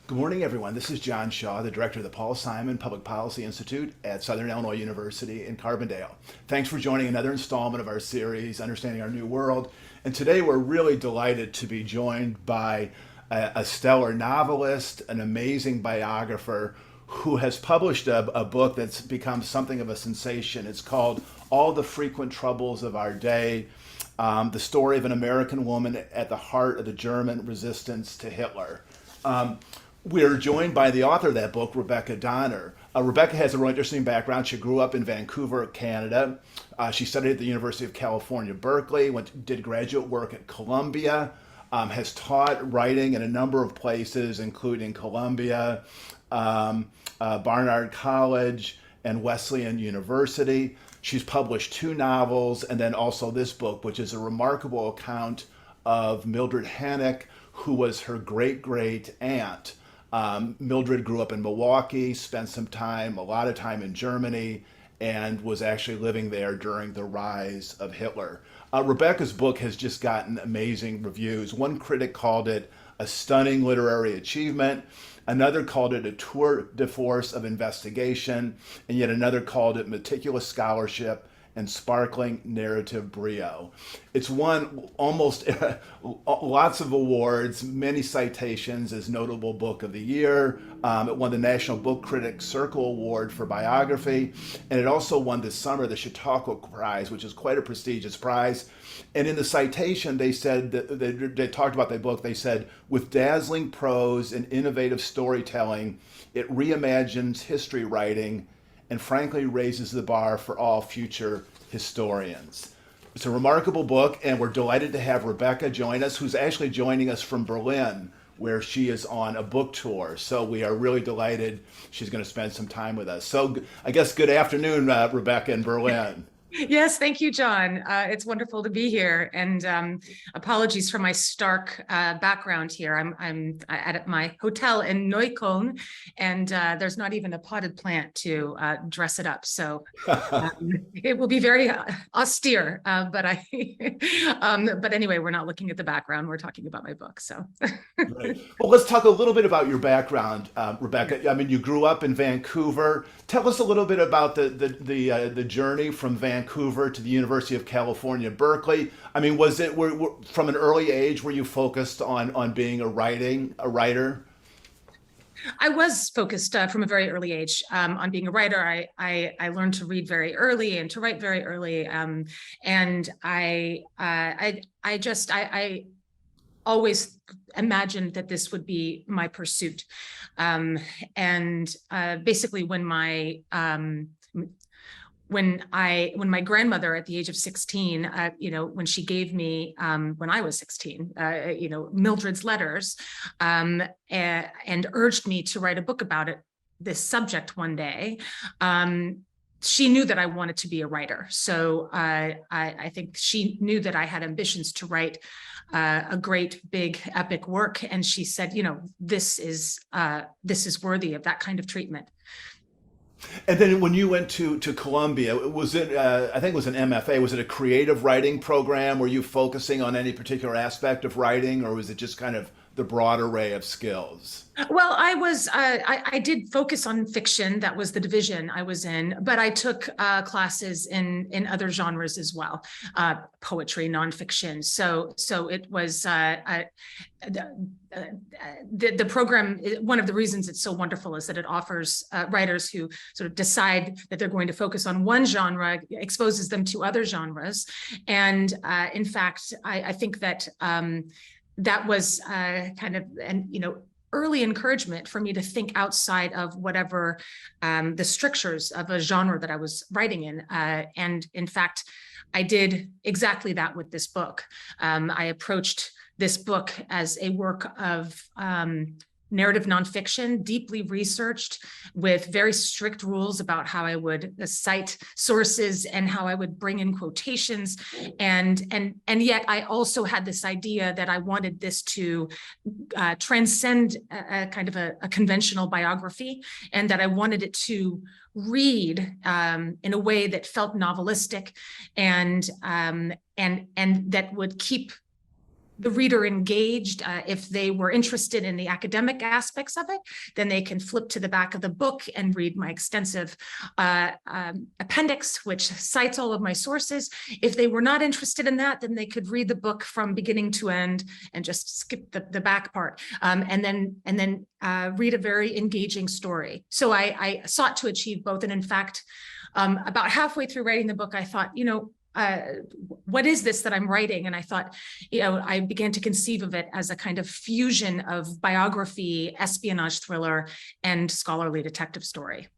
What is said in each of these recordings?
Good morning, everyone. This is John Shaw, the director of the Paul Simon Public Policy Institute at Southern Illinois University in Carbondale. Thanks for joining another installment of our series, Understanding Our New World. And today we're really delighted to be joined by a stellar novelist, an amazing biographer who has published a book that's become something of a sensation. It's called All the Frequent Troubles of Our Day, the story of an American woman at the heart of the German resistance to Hitler. We're joined by the author of that book, Rebecca Donner. Rebecca has a really interesting background. She grew up in Vancouver, Canada. She studied at the University of California, Berkeley, did graduate work at Columbia, has taught writing in a number of places, including Columbia, Barnard College, and Wesleyan University. She's published two novels and then also this book, which is a remarkable account of Mildred Harnock, who was her great aunt. Mildred grew up in Milwaukee, spent a lot of time in Germany, and was actually living there during the rise of Hitler. Rebecca's book has just gotten amazing reviews. One critic called it a stunning literary achievement. Another called it a tour de force of investigation, and yet another called it meticulous scholarship and sparkling narrative brio. It's won almost lots of awards, many citations as notable book of the year. It won the National Book Critics Circle Award for biography, and it also won this summer the Chautauqua Prize, which is quite a prestigious prize. And in the citation, they said that they talked about the book. They said, with dazzling prose and innovative storytelling, it reimagines history writing and frankly raises the bar for all future historians. It's a remarkable book, and we're delighted to have Rebecca join us, who's actually joining us from Berlin, where she is on a book tour. So we are really delighted she's going to spend some time with us. So I guess good afternoon, Rebecca in Berlin. Yes, thank you, John. It's wonderful to be here, and apologies for my stark background here. I'm at my hotel in Neukölln, and there's not even a potted plant to dress it up. So it will be very austere. But but anyway, we're not looking at the background. We're talking about my book. So. Right. Well, let's talk a little bit about your background, Rebecca. I mean, you grew up in Vancouver. Tell us a little bit about the journey from Vancouver to the University of California, Berkeley. I mean, was it from an early age were you focused on being a writer? I was focused from a very early age on being a writer. I learned to read very early and to write very early, and I always imagined that this would be my pursuit. And basically when my grandmother at the age of 16, when she gave me, when I was 16, Mildred's letters, and urged me to write a book about this subject one day, she knew that I wanted to be a writer. So I think she knew that I had ambitions to write a great, big, epic work. And she said, this is worthy of that kind of treatment. And then when you went to Columbia, was it, I think it was an MFA, was it a creative writing program? Were you focusing on any particular aspect of writing, or was it just kind of the broad array of skills? Well, I did focus on fiction. That was the division I was in, but I took classes in other genres as well, poetry, nonfiction. So it was the program. One of the reasons it's so wonderful is that it offers writers who sort of decide that they're going to focus on one genre, exposes them to other genres. And in fact, I think that that was kind of early encouragement for me to think outside of whatever the strictures of a genre that I was writing in. And in fact, I did exactly that with this book. I approached this book as a work of narrative nonfiction, deeply researched, with very strict rules about how I would cite sources and how I would bring in quotations. And yet I also had this idea that I wanted this to transcend a kind of a conventional biography, and that I wanted it to read in a way that felt novelistic and that would keep the reader engaged. If they were interested in the academic aspects of it, then they can flip to the back of the book and read my extensive appendix, which cites all of my sources. If they were not interested in that, then they could read the book from beginning to end and just skip the back part, and then read a very engaging story. So I sought to achieve both. And in fact, about halfway through writing the book, I thought, what is this that I'm writing? And I thought, I began to conceive of it as a kind of fusion of biography, espionage thriller, and scholarly detective story.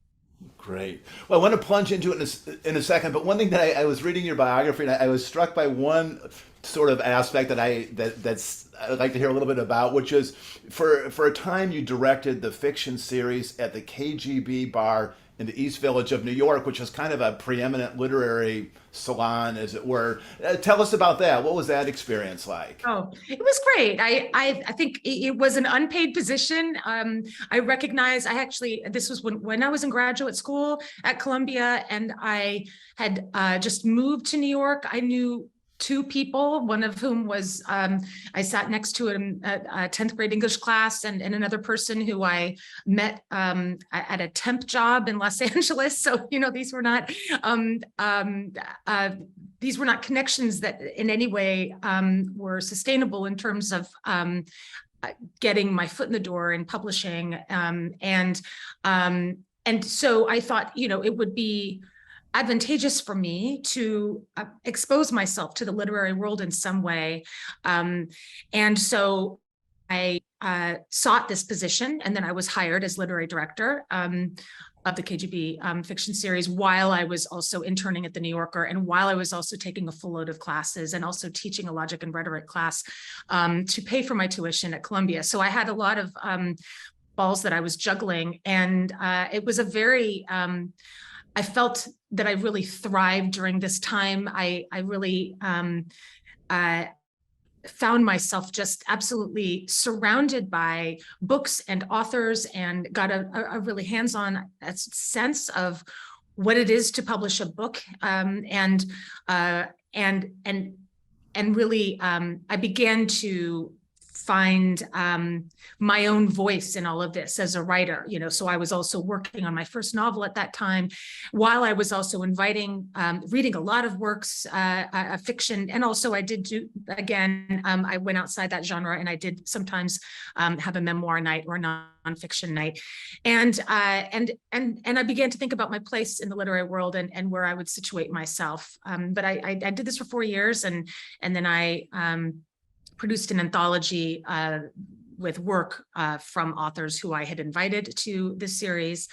Great. Well, I want to plunge into it in a second, but one thing that I was reading your biography, and I was struck by one sort of aspect that's I'd like to hear a little bit about, which is for a time you directed the fiction series at the KGB bar in the East Village of New York, which is kind of a preeminent literary salon, as it were. Tell us about that. What was that experience like? Oh, it was great. I think it was an unpaid position. I recognize this was when I was in graduate school at Columbia, and I had just moved to New York. I knew two people, one of whom was, I sat next to him at a 10th grade English class, and another person who I met at a temp job in Los Angeles. So, these were not connections that in any way were sustainable in terms of getting my foot in the door in publishing. And so I thought, it would be advantageous for me to expose myself to the literary world in some way. And so I sought this position, and then I was hired as literary director of the KGB fiction series, while I was also interning at the New Yorker, and while I was also taking a full load of classes and also teaching a logic and rhetoric class to pay for my tuition at Columbia. So I had a lot of balls that I was juggling, and it was a very, I felt that I really thrived during this time. I really found myself just absolutely surrounded by books and authors, and got a really hands-on sense of what it is to publish a book. And really, I began to find my own voice in all of this as a writer. So I was also working on my first novel at that time, while I was also reading a lot of works, fiction. And also I did do, again, I went outside that genre, and I did sometimes have a memoir night or nonfiction night. And I began to think about my place in the literary world, and where I would situate myself. But I did this for 4 years, and then I produced an anthology with work from authors who I had invited to this series.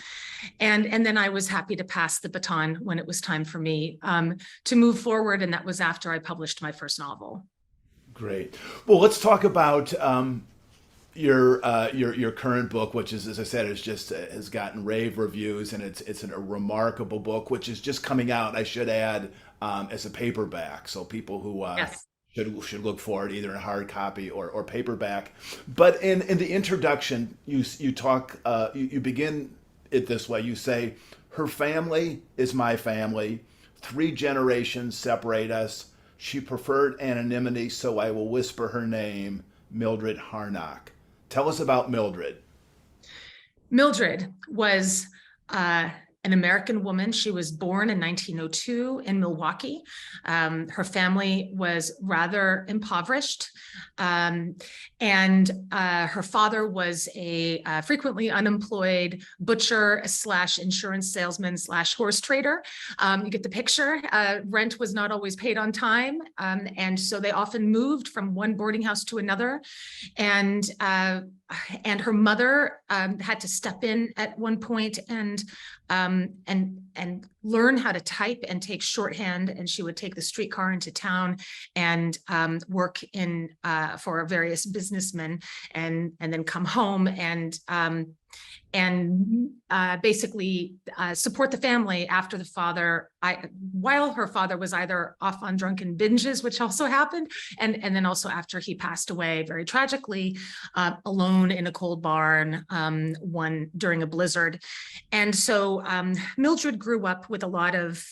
And then I was happy to pass the baton when it was time for me to move forward. And that was after I published my first novel. Great. Well, let's talk about your current book, which is, as I said, has gotten rave reviews, and it's a remarkable book, which is just coming out, I should add, as a paperback. So people who Yes. should look for it either in hard copy or paperback. But in the introduction, you talk, you begin it this way. You say, "Her family is my family. 3 generations separate us. She preferred anonymity, so I will whisper her name, Mildred Harnock." Tell us about Mildred. Mildred was an American woman. She was born in 1902 in Milwaukee. Her family was rather impoverished. And her father was a frequently unemployed butcher / insurance salesman / horse trader. You get the picture. Rent was not always paid on time. And so they often moved from one boarding house to another. And her mother had to step in at one point and learn how to type and take shorthand. And she would take the streetcar into town and work for various businessmen, and then come home and basically support the family after the father, while her father was either off on drunken binges, which also happened, and then also after he passed away very tragically, alone in a cold barn during a blizzard. And so Mildred grew up with a lot of,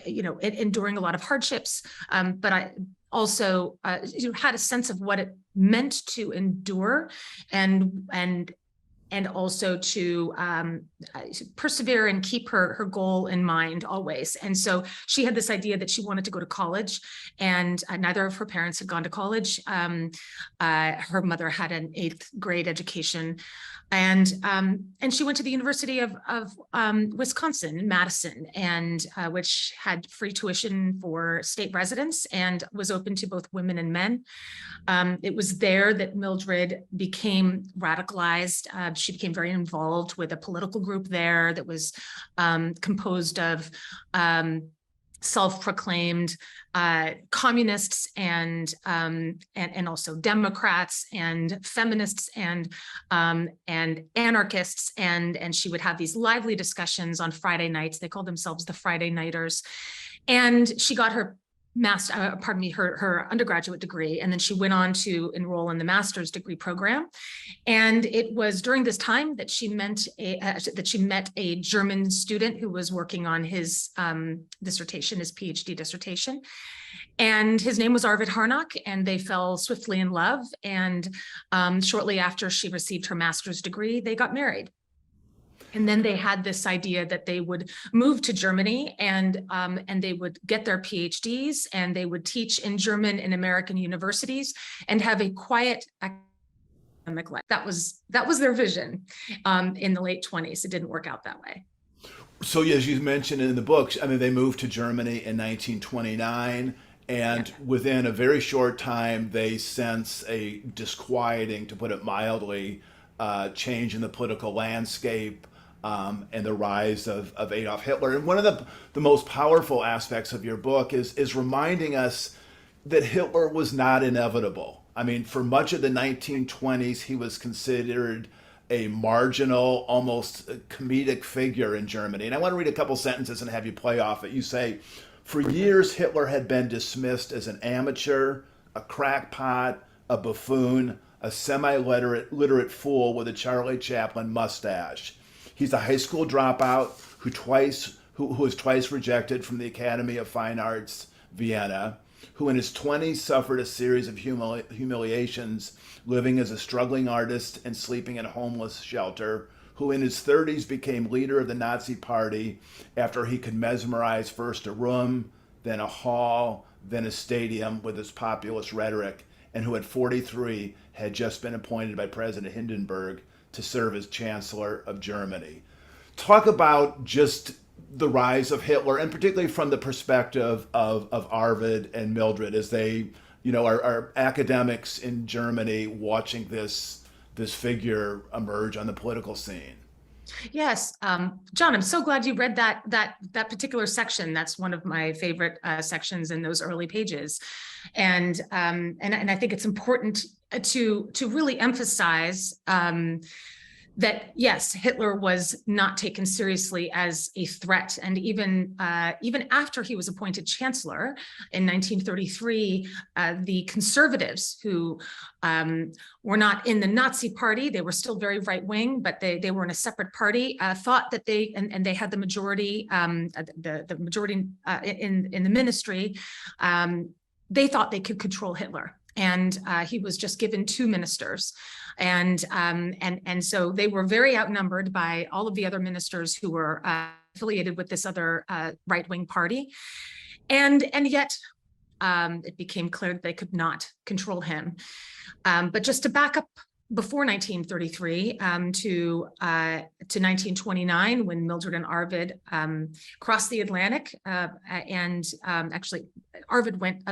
enduring a lot of hardships, but also had a sense of what it meant to endure and also to persevere and keep her goal in mind always. And so she had this idea that she wanted to go to college, and neither of her parents had gone to college. Her mother had an 8th grade education, and she went to the University of Wisconsin in Madison, and which had free tuition for state residents and was open to both women and men. It was there that Mildred became radicalized. She became very involved with a political group there that was composed of self-proclaimed communists and also Democrats and feminists and anarchists, and she would have these lively discussions on Friday nights. They called themselves the Friday Nighters, and she got her her undergraduate degree, and then she went on to enroll in the master's degree program. And it was during this time that she met a German student who was working on his dissertation, his PhD dissertation. And his name was Arvid Harnock, and they fell swiftly in love. And shortly after she received her master's degree, they got married. And then they had this idea that they would move to Germany and they would get their PhDs and they would teach in German in American universities and have a quiet academic life. That was their vision in the late 20s. It didn't work out that way. So as you mentioned in the books, I mean, they moved to Germany in 1929. And within a very short time, they sense a disquieting, to put it mildly, change in the political landscape. And the rise of Adolf Hitler. And one of the most powerful aspects of your book is reminding us that Hitler was not inevitable. I mean, for much of the 1920s, he was considered a marginal, almost comedic figure in Germany. And I want to read a couple sentences and have you play off it. You say, for years, Hitler had been dismissed as an amateur, a crackpot, a buffoon, a semi-literate fool with a Charlie Chaplin mustache. He's a high school dropout who was twice rejected from the Academy of Fine Arts, Vienna, who in his 20s suffered a series of humiliations, living as a struggling artist and sleeping in a homeless shelter, who in his 30s became leader of the Nazi Party after he could mesmerize first a room, then a hall, then a stadium with his populist rhetoric, and who at 43 had just been appointed by President Hindenburg to serve as Chancellor of Germany. Talk about just the rise of Hitler, and particularly from the perspective of Arvid and Mildred, as they, are academics in Germany watching this figure emerge on the political scene. Yes, John, I'm so glad you read that particular section. That's one of my favorite sections in those early pages, and I think it's important to really emphasize that yes, Hitler was not taken seriously as a threat, and even after he was appointed chancellor in 1933, the conservatives who were not in the Nazi party, they were still very right wing, but they were in a separate party, thought that they had the majority, the majority in the ministry. They thought they could control Hitler. And he was just given 2 ministers, and so they were very outnumbered by all of the other ministers who were affiliated with this other right-wing party, and yet it became clear that they could not control him. But just to back up before 1933 to 1929, when Mildred and Arvid crossed the Atlantic, and actually Arvid went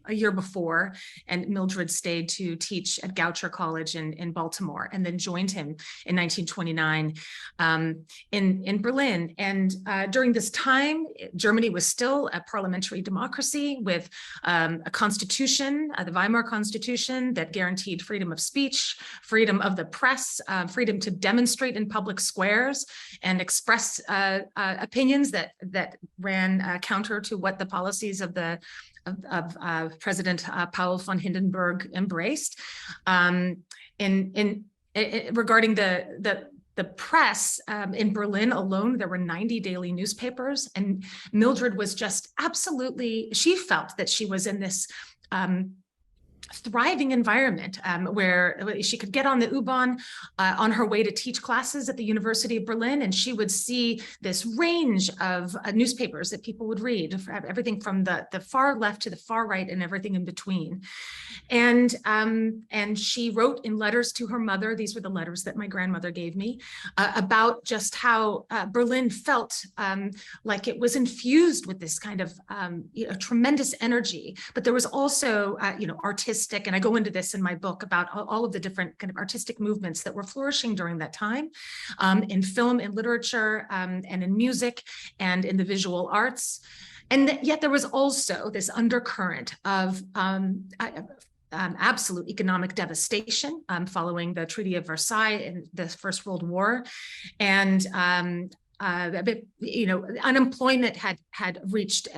a year before, and Mildred stayed to teach at Goucher College in Baltimore, and then joined him in 1929 in Berlin. And during this time, Germany was still a parliamentary democracy with a constitution, the Weimar Constitution, that guaranteed freedom of speech, freedom of the press, freedom to demonstrate in public squares and express opinions that ran counter to what the policies of President Paul von Hindenburg embraced. Regarding the press, in Berlin alone, there were 90 daily newspapers, and Mildred was just absolutely, she felt that she was in this thriving environment where she could get on the U-Bahn on her way to teach classes at the University of Berlin, and she would see this range of newspapers that people would read, everything from the far left to the far right and everything in between. And she wrote in letters to her mother, these were the letters that my grandmother gave me, about just how Berlin felt like it was infused with this kind of tremendous energy, but there was also artistic, and I go into this in my book about all of the different kind of artistic movements that were flourishing during that time, in film, in literature, and in music, and in the visual arts. And yet there was also this undercurrent of absolute economic devastation following the Treaty of Versailles in the First World War. And unemployment had reached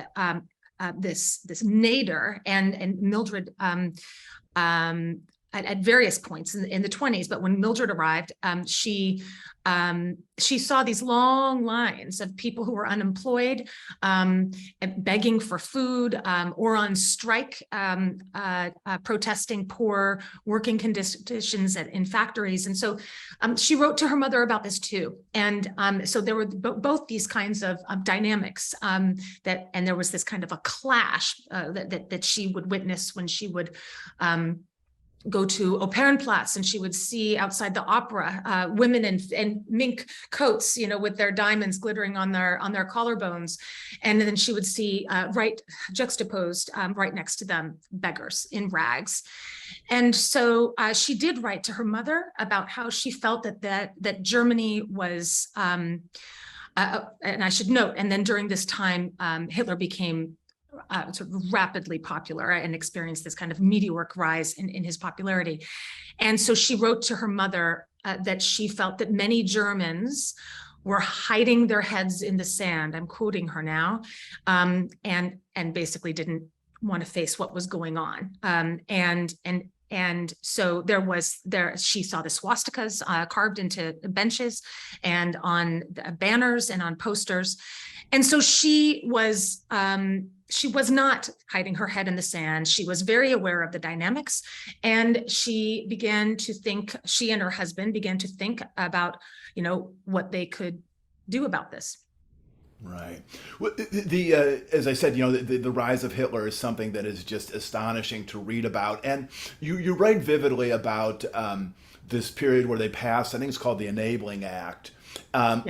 this nadir, and Mildred at various points in the 20s, but when Mildred arrived, she saw these long lines of people who were unemployed, begging for food, or on strike, protesting poor working conditions in factories. And so she wrote to her mother about this too. And so there were both these kinds of dynamics, and there was this kind of a clash that she would witness when she would go to Opernplatz, and she would see outside the opera women in mink coats, with their diamonds glittering on their collarbones, and then she would see right juxtaposed right next to them beggars in rags. And so she did write to her mother about how she felt that Germany was, and I should note, and then during this time Hitler became sort of rapidly popular and experienced this kind of meteoric rise in his popularity. And so she wrote to her mother that she felt that many Germans were hiding their heads in the sand. I'm quoting her now, and basically didn't want to face what was going on. And so she saw the swastikas carved into benches and on banners and on posters. And so she was not hiding her head in the sand. She was very aware of the dynamics, and she and her husband began to think about, what they could do about this. Right. Well, as I said, the rise of Hitler is something that is just astonishing to read about. And you write vividly about this period where they passed, I think it's called the Enabling Act,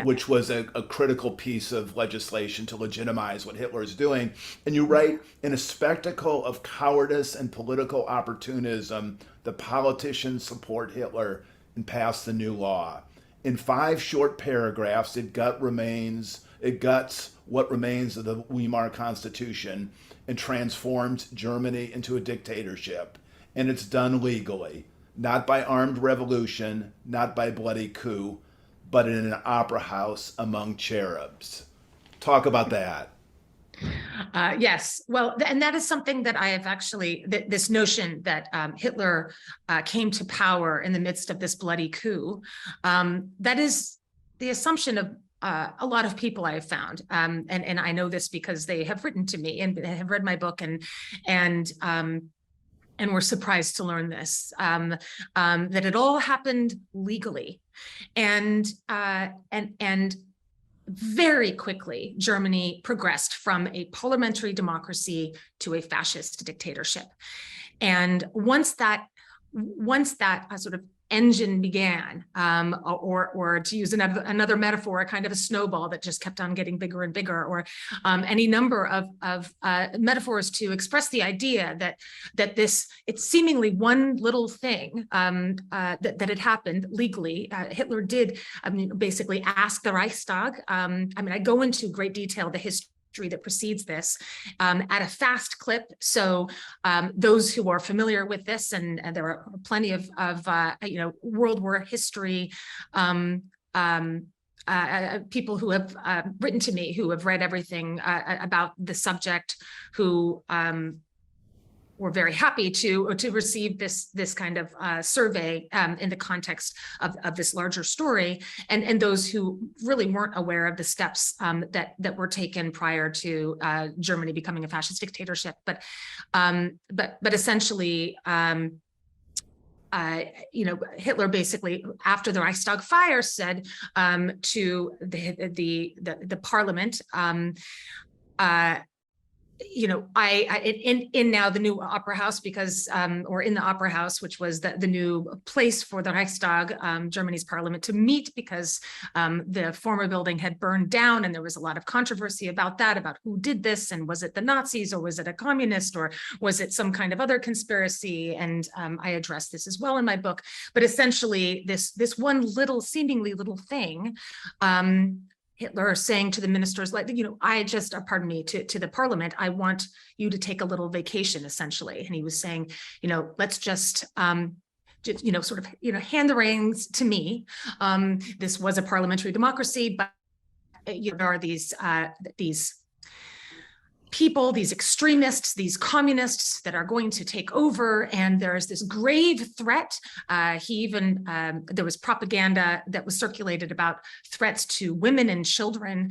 which was a critical piece of legislation to legitimize what Hitler is doing. And you write, in a spectacle of cowardice and political opportunism, the politicians support Hitler and pass the new law. In 5 short paragraphs, it guts what remains of the Weimar Constitution and transforms Germany into a dictatorship. And it's done legally, not by armed revolution, not by bloody coup, but in an opera house among cherubs. Talk about that. Yes, well, and that is something that I have actually, this notion that Hitler came to power in the midst of this bloody coup, that is the assumption of a lot of people I have found, and I know this because they have written to me and have read my book and were surprised to learn this, that it all happened legally, and very quickly Germany progressed from a parliamentary democracy to a fascist dictatorship, and once that sort of engine began, or to use another metaphor, a kind of a snowball that just kept on getting bigger and bigger, or any number of metaphors to express the idea that it's seemingly one little thing that had happened legally. Hitler did, basically ask the Reichstag. I go into great detail the history that precedes this at a fast clip. So those who are familiar with this, and there are plenty of World War history people who have written to me, who have read everything about the subject, who were very happy to receive this kind of survey in the context of this larger story, and those who really weren't aware of the steps that were taken prior to Germany becoming a fascist dictatorship. But essentially, Hitler basically, after the Reichstag fire, said to the parliament, in now the new opera house, because or in the opera house, which was the new place for the Reichstag, Germany's parliament, to meet, because the former building had burned down, and there was a lot of controversy about that, about who did this, and was it the Nazis, or was it a communist, or was it some kind of other conspiracy? And I address this as well in my book. But essentially, this one seemingly little thing, Hitler saying to the ministers, like, pardon me, to the parliament, I want you to take a little vacation, essentially. And he was saying, let's just hand the reins to me. This was a parliamentary democracy, but there are these people, these extremists, these communists that are going to take over, and there's this grave threat. There was propaganda that was circulated about threats to women and children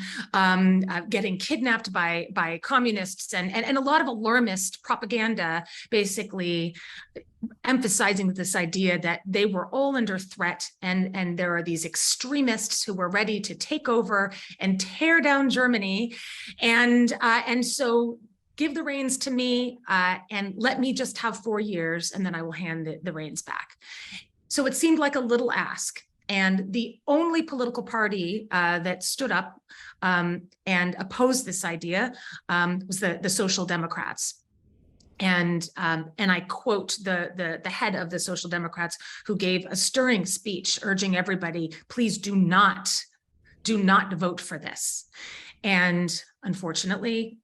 getting kidnapped by communists, and a lot of alarmist propaganda, basically emphasizing this idea that they were all under threat, and there are these extremists who were ready to take over and tear down Germany, and so give the reins to me, and let me just have 4 years, and then I will hand the reins back. So it seemed like a little ask, and the only political party that stood up and opposed this idea was the Social Democrats. And I quote the head of the Social Democrats, who gave a stirring speech urging everybody, please do not vote for this. And unfortunately,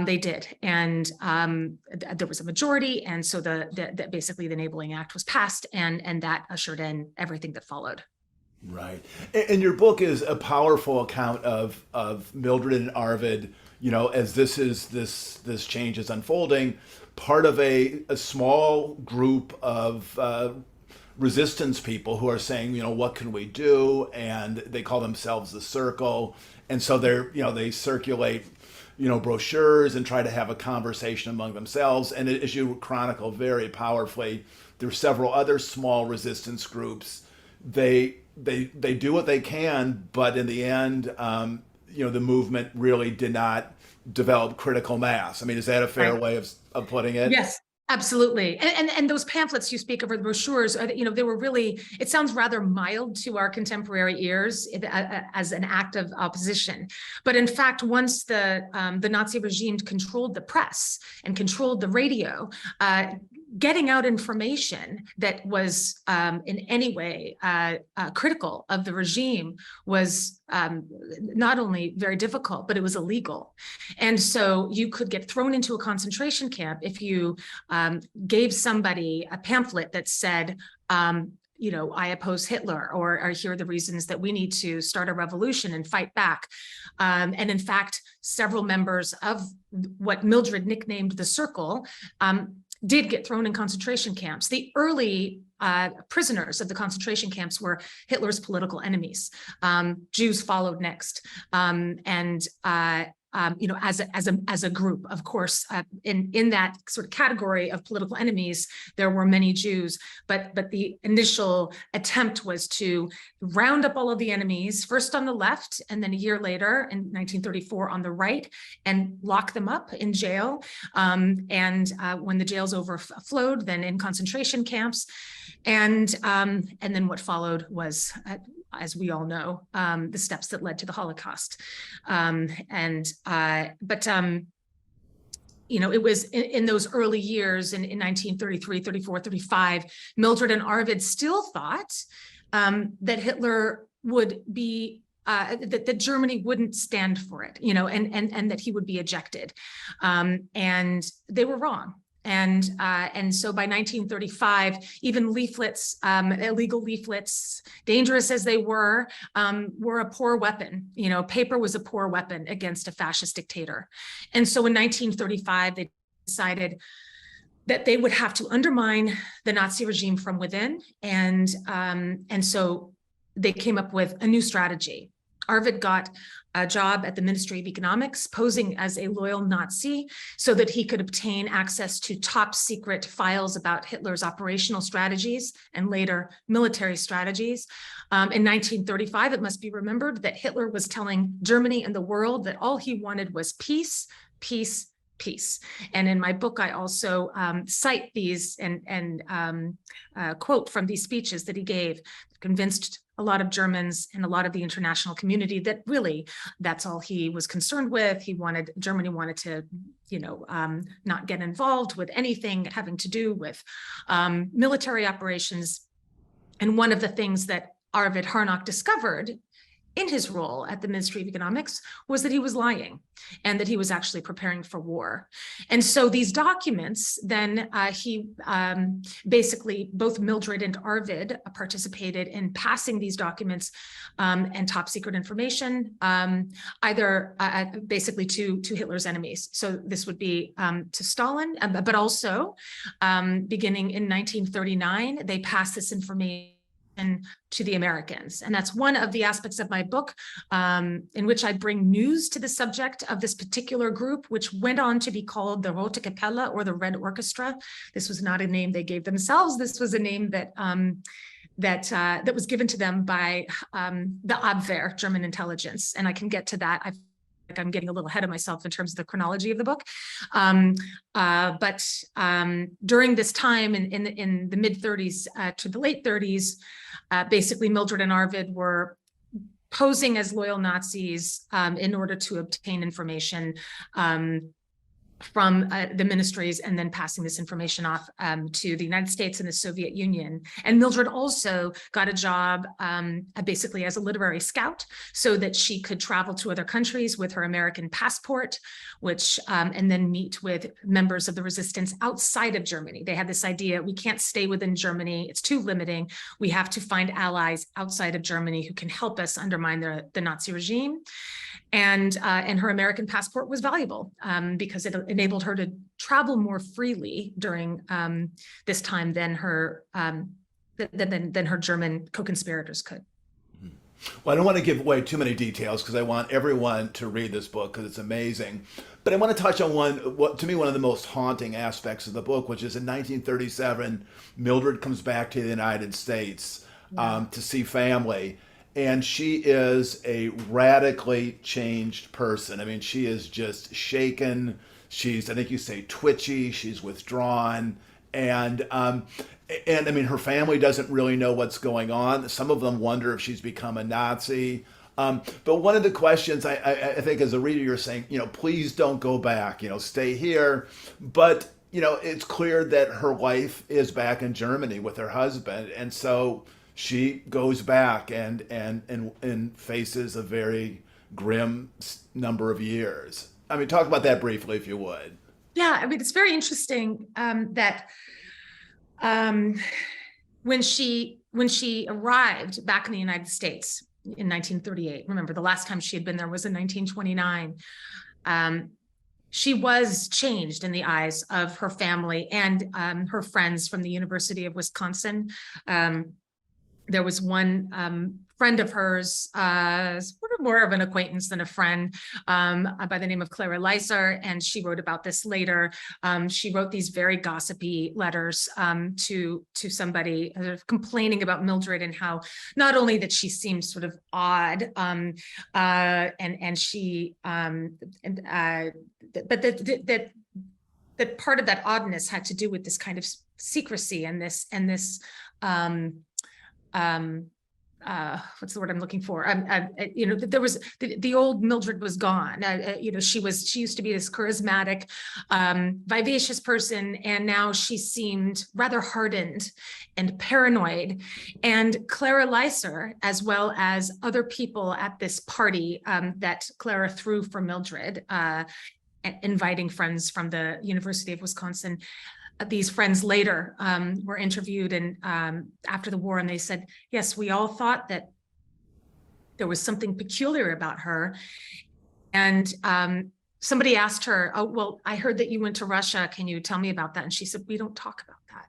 they did. And there was a majority. And so basically the Enabling Act was passed, and that ushered in everything that followed. Right. And your book is a powerful account of Mildred and Arvid, as this change is unfolding, part of a small group of resistance people who are saying, what can we do? And they call themselves the Circle. And so they circulate, brochures and try to have a conversation among themselves. And as you chronicle very powerfully, there are several other small resistance groups. They do what they can, but in the end, the movement really did not develop critical mass. I mean, is that a fair way of putting it? Yes, absolutely. And those pamphlets you speak of, or the brochures, they were really, it sounds rather mild to our contemporary ears as an act of opposition. But in fact, once the Nazi regime controlled the press and controlled the radio, getting out information that was in any way critical of the regime was not only very difficult, but it was illegal. And so you could get thrown into a concentration camp if you gave somebody a pamphlet that said, I oppose Hitler, or here are the reasons that we need to start a revolution and fight back. And in fact, several members of what Mildred nicknamed the Circle did get thrown in concentration camps. The early prisoners of the concentration camps were Hitler's political enemies. Jews followed next, as a group, of course, in that sort of category of political enemies, there were many Jews, but the initial attempt was to round up all of the enemies, first on the left, and then a year later, in 1934, on the right, and lock them up in jail. And when the jails overflowed, then in concentration camps, and then what followed was, as we all know, the steps that led to the Holocaust. It was in those early years in 1933, 34, 35, Mildred and Arvid still thought that Hitler would be, that Germany wouldn't stand for it, and that he would be ejected. And they were wrong. And so by 1935, even leaflets, illegal leaflets, dangerous as they were a poor weapon. Paper was a poor weapon against a fascist dictator. And so in 1935, they decided that they would have to undermine the Nazi regime from within. And so they came up with a new strategy. Arvid got a job at the Ministry of Economics, posing as a loyal Nazi so that he could obtain access to top secret files about Hitler's operational strategies and later military strategies. In 1935, it must be remembered that Hitler was telling Germany and the world that all he wanted was peace, peace, peace. And in my book, I also cite these and quote from these speeches that he gave, convinced a lot of Germans and a lot of the international community that really that's all he was concerned with. Germany wanted to, not get involved with anything having to do with military operations. And one of the things that Arvid Harnock discovered in his role at the Ministry of Economics was that he was lying and that he was actually preparing for war. And so these documents, then basically both Mildred and Arvid participated in passing these documents and top secret information, either basically to Hitler's enemies. So this would be to Stalin, but also beginning in 1939, they passed this information to the Americans. And that's one of the aspects of my book in which I bring news to the subject of this particular group, which went on to be called the Rote Kapelle or the Red Orchestra. This was not a name they gave themselves. This was a name that that was given to them by the Abwehr, German intelligence. And I can get to that. I'm getting a little ahead of myself in terms of the chronology of the book. But during this time in the mid 30s to the late 30s, basically Mildred and Arvid were posing as loyal Nazis in order to obtain information from the ministries and then passing this information off to the United States and the Soviet Union. And Mildred also got a job basically as a literary scout so that she could travel to other countries with her American passport, which and then meet with members of the resistance outside of Germany. They had this idea, we can't stay within Germany, it's too limiting. We have to find allies outside of Germany who can help us undermine the Nazi regime. And her American passport was valuable because it enabled her to travel more freely during this time than her German co-conspirators could. Well, I don't want to give away too many details because I want everyone to read this book because it's amazing. But I want to touch on one of the most haunting aspects of the book, which is in 1937, Mildred comes back to the United States to see family. And she is a radically changed person. I mean, she is just shaken. She's, I think you say, twitchy. She's withdrawn. And I mean, her family doesn't really know what's going on. Some of them wonder if she's become a Nazi. But one of the questions I think as a reader, you're saying, please don't go back, stay here. But, it's clear that her life is back in Germany with her husband. And so she goes back and faces a very grim number of years. I mean, talk about that briefly, if you would. Yeah, I mean, it's very interesting that when she arrived back in the United States in 1938, remember the last time she had been there was in 1929, she was changed in the eyes of her family and her friends from the University of Wisconsin. There was one friend of hers, sort of more of an acquaintance than a friend, by the name of Clara Leiser, and she wrote about this later. She wrote these very gossipy letters to somebody complaining about Mildred and how not only that she seemed sort of odd, but that part of that oddness had to do with this kind of secrecy and this what's the word I'm looking for? There was the old Mildred was gone. She used to be this charismatic, vivacious person, and now she seemed rather hardened and paranoid. And Clara Leiser, as well as other people at this party that Clara threw for Mildred, inviting friends from the University of Wisconsin. These friends later were interviewed and after the war, and they said, yes, we all thought that there was something peculiar about her. And somebody asked her, oh, well, I heard that you went to Russia. Can you tell me about that? And she said, we don't talk about that.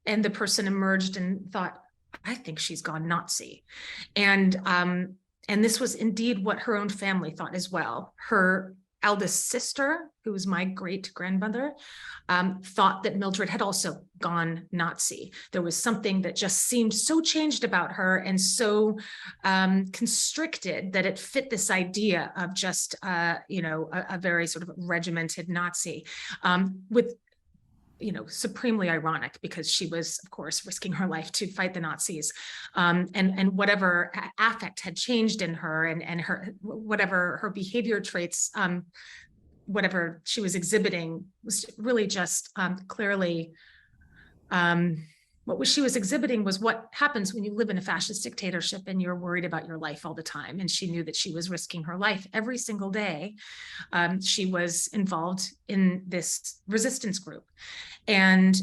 And the person emerged and thought, I think she's gone Nazi. And this was indeed what her own family thought as well. Her eldest sister, who was my great grandmother, thought that Mildred had also gone Nazi. There was something that just seemed so changed about her and so constricted that it fit this idea of just, a very sort of regimented Nazi, with, supremely ironic, because she was, of course, risking her life to fight the Nazis, and whatever affect had changed in her, and her, whatever her behavior traits, whatever she was exhibiting was really just clearly, what she was exhibiting was what happens when you live in a fascist dictatorship and you're worried about your life all the time. And she knew that she was risking her life every single day. She was involved in this resistance group. And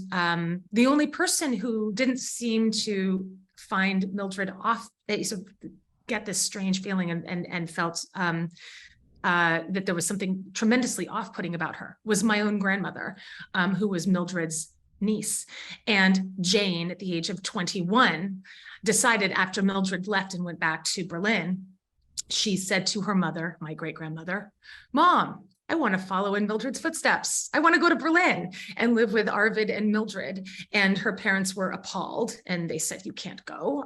the only person who didn't seem to find Mildred off, sort of get this strange feeling and felt that there was something tremendously off-putting about her, was my own grandmother, who was Mildred's niece. And Jane, at the age of 21, decided, after Mildred left and went back to Berlin, she said to her mother, my great-grandmother, Mom, I want to follow in Mildred's footsteps. I want to go to Berlin and live with Arvid and Mildred. And her parents were appalled, and they said, you can't go.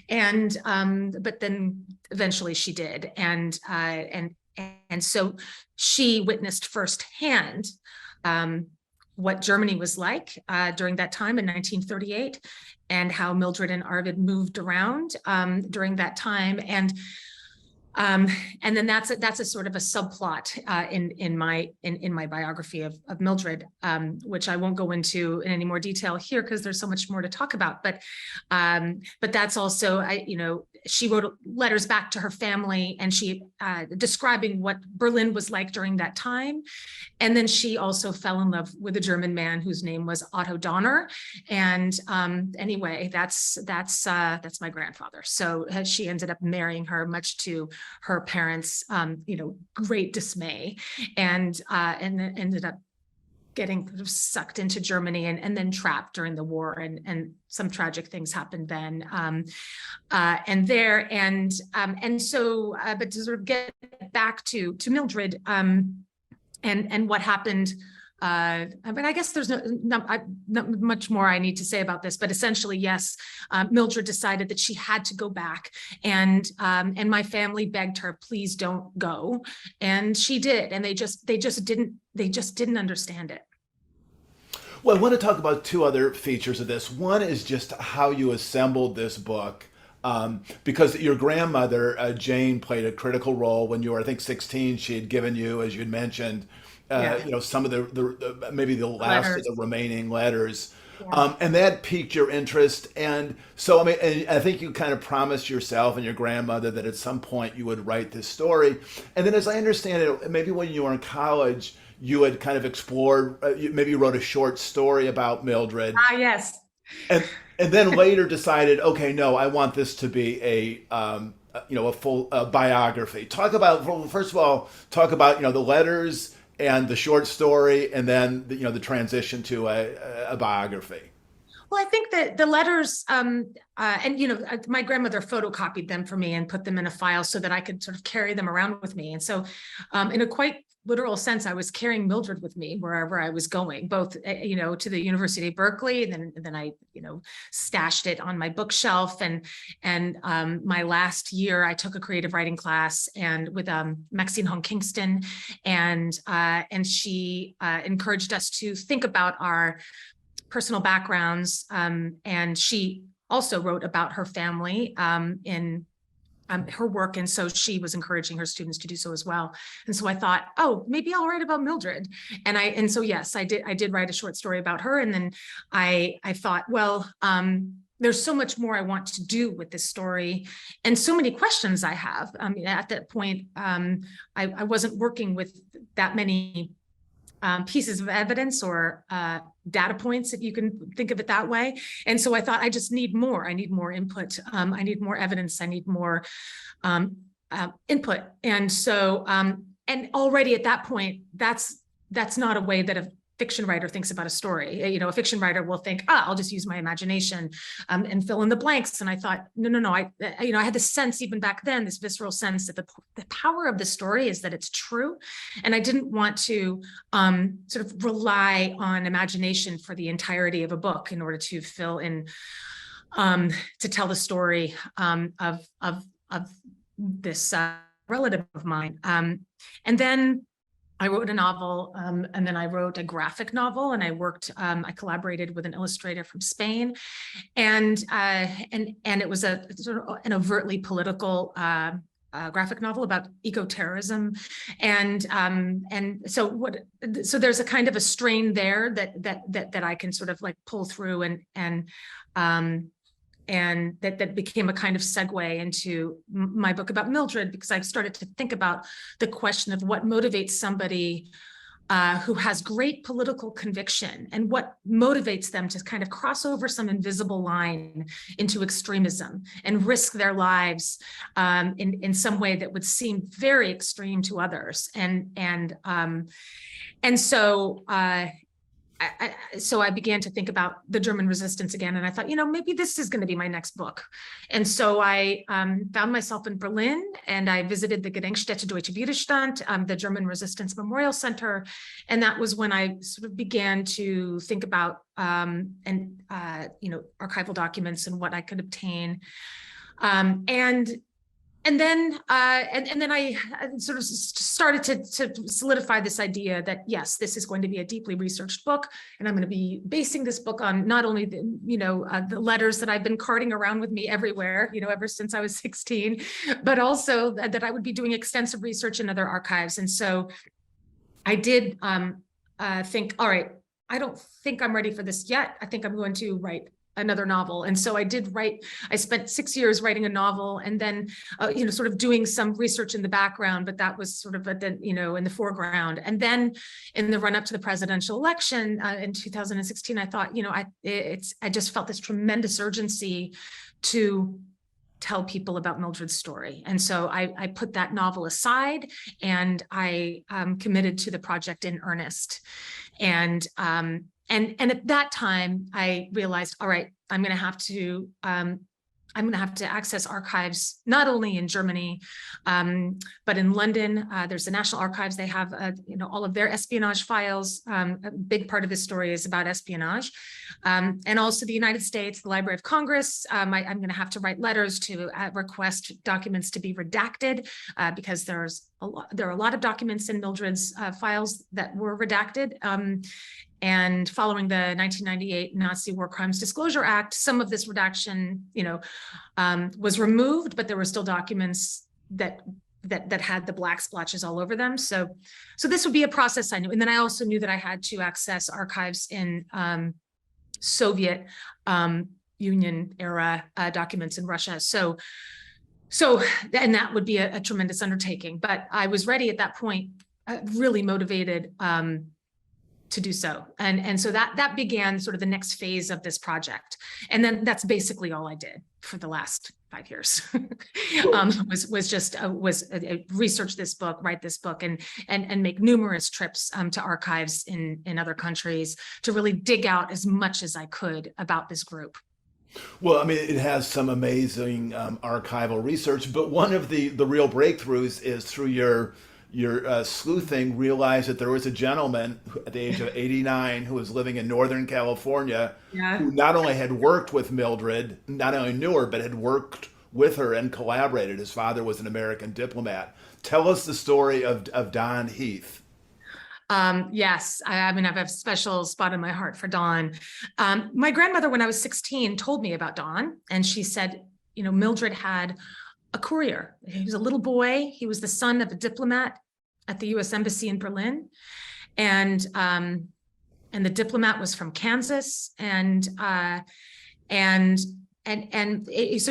But then eventually she did. And so she witnessed firsthand what Germany was like during that time in 1938, and how Mildred and Arvid moved around during that time. And then that's a sort of a subplot in my biography of Mildred, which I won't go into in any more detail here because there's so much more to talk about. But that's also, she wrote letters back to her family, and she describing what Berlin was like during that time. And then she also fell in love with a German man whose name was Otto Donner. And anyway, that's my grandfather. So she ended up marrying her, much to her parents' great dismay, and then ended up getting sort of sucked into Germany and then trapped during the war, and some tragic things happened then and there. But to sort of get back to Mildred and what happened. I guess there's not much more I need to say about this, but essentially, yes, Mildred decided that she had to go back, and my family begged her, please don't go, and she did, and they just didn't understand it. Well, I want to talk about two other features of this. One is just how you assembled this book. Because your grandmother, Jane, played a critical role when you were, I think, 16. She had given you, as you'd mentioned, some of the maybe the last letters, of the remaining letters. Yeah. And that piqued your interest. And so, and I think you kind of promised yourself and your grandmother that at some point you would write this story. And then, as I understand it, maybe when you were in college, you had kind of explored, maybe you wrote a short story about Mildred. Yes. And then later decided, okay, no, I want this to be a full biography. Talk about, first of all, the letters and the short story, and then the transition to a biography. Well, I think that the letters, my grandmother photocopied them for me and put them in a file so that I could sort of carry them around with me. And so in a quite literal sense, I was carrying Mildred with me wherever I was going, both, to the University of Berkeley, and then I, stashed it on my bookshelf. And my last year, I took a creative writing class and with Maxine Hong Kingston, and she encouraged us to think about our personal backgrounds. And she also wrote about her family in her work. And so she was encouraging her students to do so as well. And so I thought, oh, maybe I'll write about Mildred. And so, yes, I did write a short story about her. And then I thought, well, there's so much more I want to do with this story, and so many questions I have. At that point, I wasn't working with that many pieces of evidence or data points, if you can think of it that way. And so I thought, I just need more. I need more input. I need more evidence. I need more input. And so, and already at that point, that's not a way that a fiction writer thinks about a story. You know, a fiction writer will think, I'll just use my imagination and fill in the blanks. And I thought, no. I had this sense even back then, this visceral sense that the power of the story is that it's true. And I didn't want to sort of rely on imagination for the entirety of a book in order to fill in, to tell the story of this relative of mine. And then I wrote a novel, and then I wrote a graphic novel, and I collaborated with an illustrator from Spain, and it was a sort of an overtly political graphic novel about eco-terrorism, and so there's a kind of a strain there that I can sort of like pull through, and that became a kind of segue into my book about Mildred, because I've started to think about the question of what motivates somebody who has great political conviction, and what motivates them to kind of cross over some invisible line into extremism and risk their lives in some way that would seem very extreme to others. And so so I began to think about the German resistance again, and I thought, maybe this is going to be my next book. And so I found myself in Berlin, and I visited the Gedenkstätte Deutsche Widerstand, the German Resistance Memorial Center, and that was when I sort of began to think about archival documents and what I could obtain, and then I sort of started to solidify this idea that, yes, this is going to be a deeply researched book, and I'm going to be basing this book on not only the letters that I've been carting around with me everywhere, ever since I was 16, but also that I would be doing extensive research in other archives. And so I did think, all right, I don't think I'm ready for this yet. I think I'm going to write another novel. And so I spent 6 years writing a novel, and then, sort of doing some research in the background, but that was sort of in the foreground. And then in the run up to the presidential election in 2016, I thought, I just felt this tremendous urgency to tell people about Mildred's story. And so I put that novel aside, and I committed to the project in earnest. And at that time, I realized, all right, I'm going to have to access archives not only in Germany, but in London. There's the National Archives. They have all of their espionage files. A big part of this story is about espionage, and also the United States, the Library of Congress. I'm going to have to write letters to request documents to be redacted, because there are a lot of documents in Mildred's files that were redacted. And following the 1998 Nazi War Crimes Disclosure Act, some of this redaction, was removed, but there were still documents that had the black splotches all over them. So this would be a process I knew. And then I also knew that I had to access archives in Soviet Union era documents in Russia. So and that would be a tremendous undertaking. But I was ready at that point, really motivated to do so. And so that began sort of the next phase of this project. And then that's basically all I did for the last 5 years. was research this book, write this book, and make numerous trips to archives in other countries to really dig out as much as I could about this group. Well, I mean, it has some amazing archival research, but one of the real breakthroughs is through your sleuthing, realized that there was a gentleman at the age of 89 who was living in Northern California, who not only had worked with Mildred, not only knew her, but had worked with her and collaborated. His father was an American diplomat. Tell us the story of Don Heath. Yes, I have a special spot in my heart for Don. My grandmother, when I was 16, told me about Don, and she said, Mildred had a courier. He was a little boy. He was the son of a diplomat at the U.S. Embassy in Berlin, and the diplomat was from Kansas, so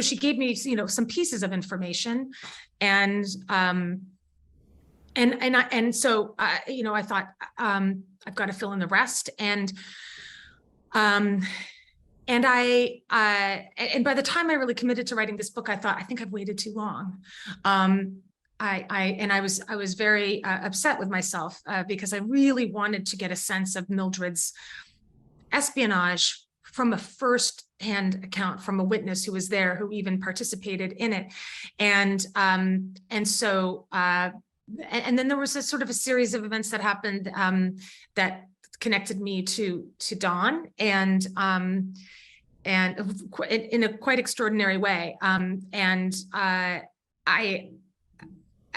she gave me some pieces of information, and so I thought, I've got to fill in the rest, and by the time I really committed to writing this book, I thought, I think I've waited too long. I was very upset with myself because I really wanted to get a sense of Mildred's espionage from a first-hand account from a witness who was there, who even participated in it. And so then there was a sort of a series of events that happened that connected me to Don, and in a quite extraordinary way.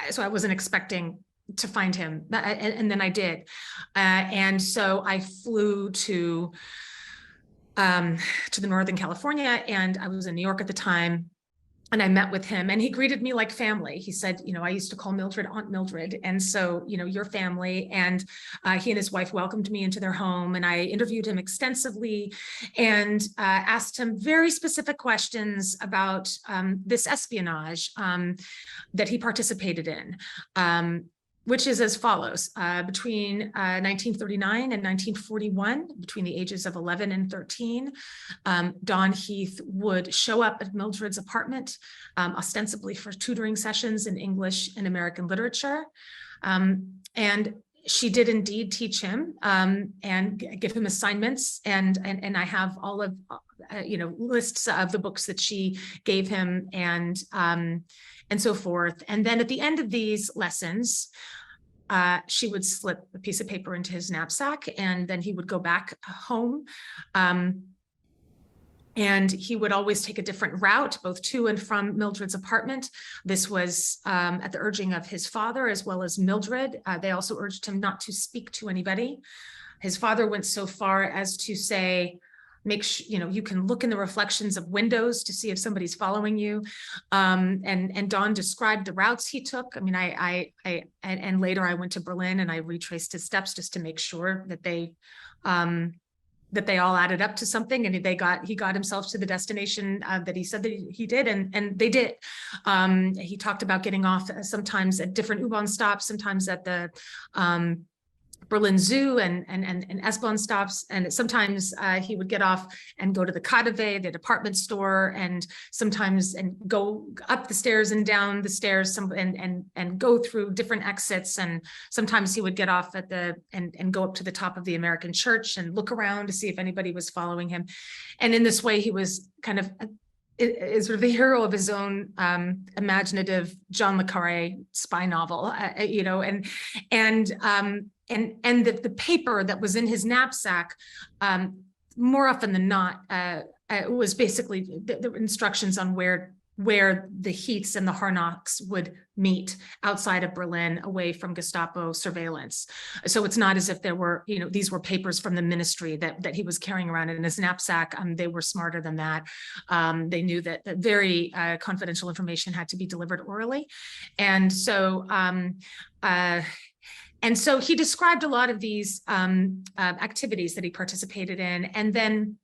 So I wasn't expecting to find him, and then I did. And so I flew to the Northern California, and I was in New York at the time. And I met with him, and he greeted me like family. He said, I used to call Mildred Aunt Mildred. And so, your family. And he and his wife welcomed me into their home, and I interviewed him extensively and asked him very specific questions about this espionage that he participated in. Which is as follows. Between 1939 and 1941, between the ages of 11 and 13, Don Heath would show up at Mildred's apartment, ostensibly for tutoring sessions in English and American literature. And she did indeed teach him and give him assignments. And I have all of, lists of the books that she gave him, and so forth. And then at the end of these lessons, she would slip a piece of paper into his knapsack, and then he would go back home. And he would always take a different route, both to and from Mildred's apartment. This was at the urging of his father, as well as Mildred. They also urged him not to speak to anybody. His father went so far as to say, make sure, you can look in the reflections of windows to see if somebody's following you. And Don described the routes he took. I mean, and later I went to Berlin and I retraced his steps just to make sure that they all added up to something, and he got himself to the destination that he said that he did, and they did. He talked about getting off sometimes at different U-Bahn stops, sometimes at the Berlin Zoo and S-Bahn stops, and sometimes he would get off and go to the KaDeWe, the department store, and sometimes go up the stairs and down the stairs, and go through different exits, and sometimes he would get off at and go up to the top of the American church and look around to see if anybody was following him. And in this way, he was kind of is sort of the hero of his own imaginative John le Carré spy novel, and the paper that was in his knapsack, more often than not, was basically the instructions on where the Heaths and the Harnocks would meet outside of Berlin, away from Gestapo surveillance. So it's not as if there were, these were papers from the ministry that he was carrying around in his knapsack. They were smarter than that. They knew that very confidential information had to be delivered orally. And so he described a lot of these activities that he participated in. And then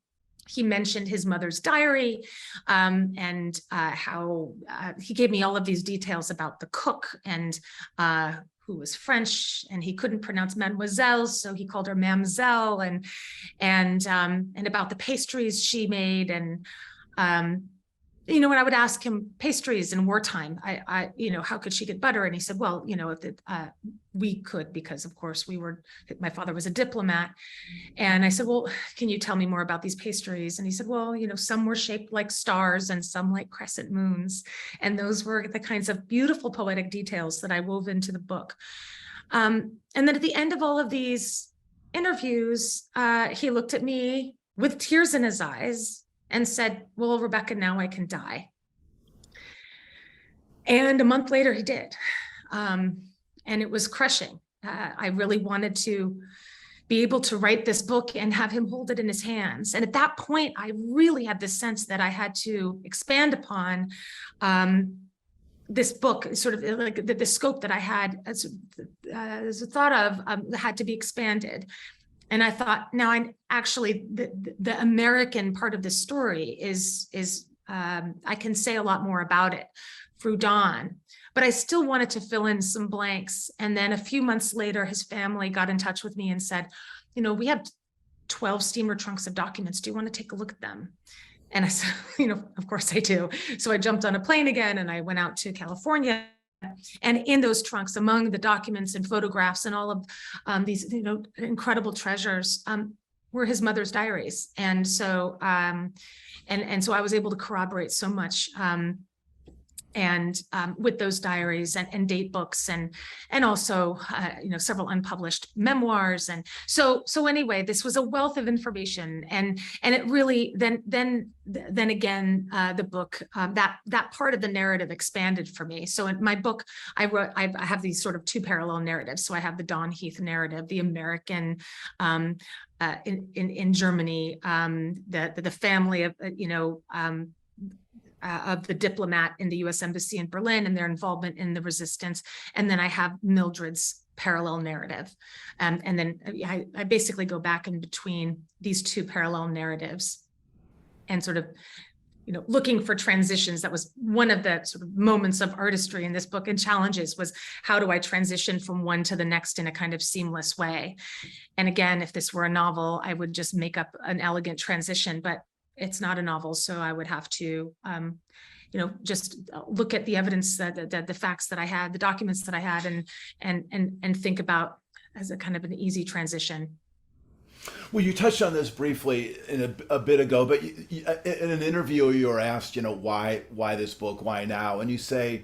he mentioned his mother's diary, and how he gave me all of these details about the cook, and who was French, and he couldn't pronounce mademoiselle, so he called her mamselle, and about the pastries she made. And when I would ask him pastries in wartime, how could she get butter? And he said, well, we could, because of course my father was a diplomat. And I said, well, can you tell me more about these pastries? And he said, well, some were shaped like stars and some like crescent moons. And those were the kinds of beautiful poetic details that I wove into the book. And then at the end of all of these interviews, he looked at me with tears in his eyes and said, well, Rebecca, now I can die. And a month later, he did. And it was crushing. I really wanted to be able to write this book and have him hold it in his hands. And at that point, I really had this sense that I had to expand upon this book, sort of like the scope that I had as a thought of had to be expanded. And I thought, now the American part of the story is I can say a lot more about it through Don, but I still wanted to fill in some blanks. And then a few months later, his family got in touch with me and said, we have 12 steamer trunks of documents. Do you want to take a look at them? And I said, of course I do. So I jumped on a plane again and I went out to California and in those trunks, among the documents and photographs and all of these, incredible treasures, were his mother's diaries. And so, and so I was able to corroborate so much, with those diaries and date books and also several unpublished memoirs. And so anyway, this was a wealth of information, and it really then again, the book, that part of the narrative expanded for me. So in my book, I have these sort of two parallel narratives. So I have the Don Heath narrative, the American in Germany, the family of the diplomat in the U.S. Embassy in Berlin and their involvement in the resistance. And then I have Mildred's parallel narrative. And then I basically go back in between these two parallel narratives and sort of, looking for transitions. That was one of the sort of moments of artistry in this book, and challenges was, how do I transition from one to the next in a kind of seamless way? And again, if this were a novel, I would just make up an elegant transition, but it's not a novel, so I would have to, just look at the evidence, the facts that I had, the documents that I had, and think about as a kind of an easy transition. Well, you touched on this briefly a bit ago, but in an interview you were asked, why this book, why now? And you said,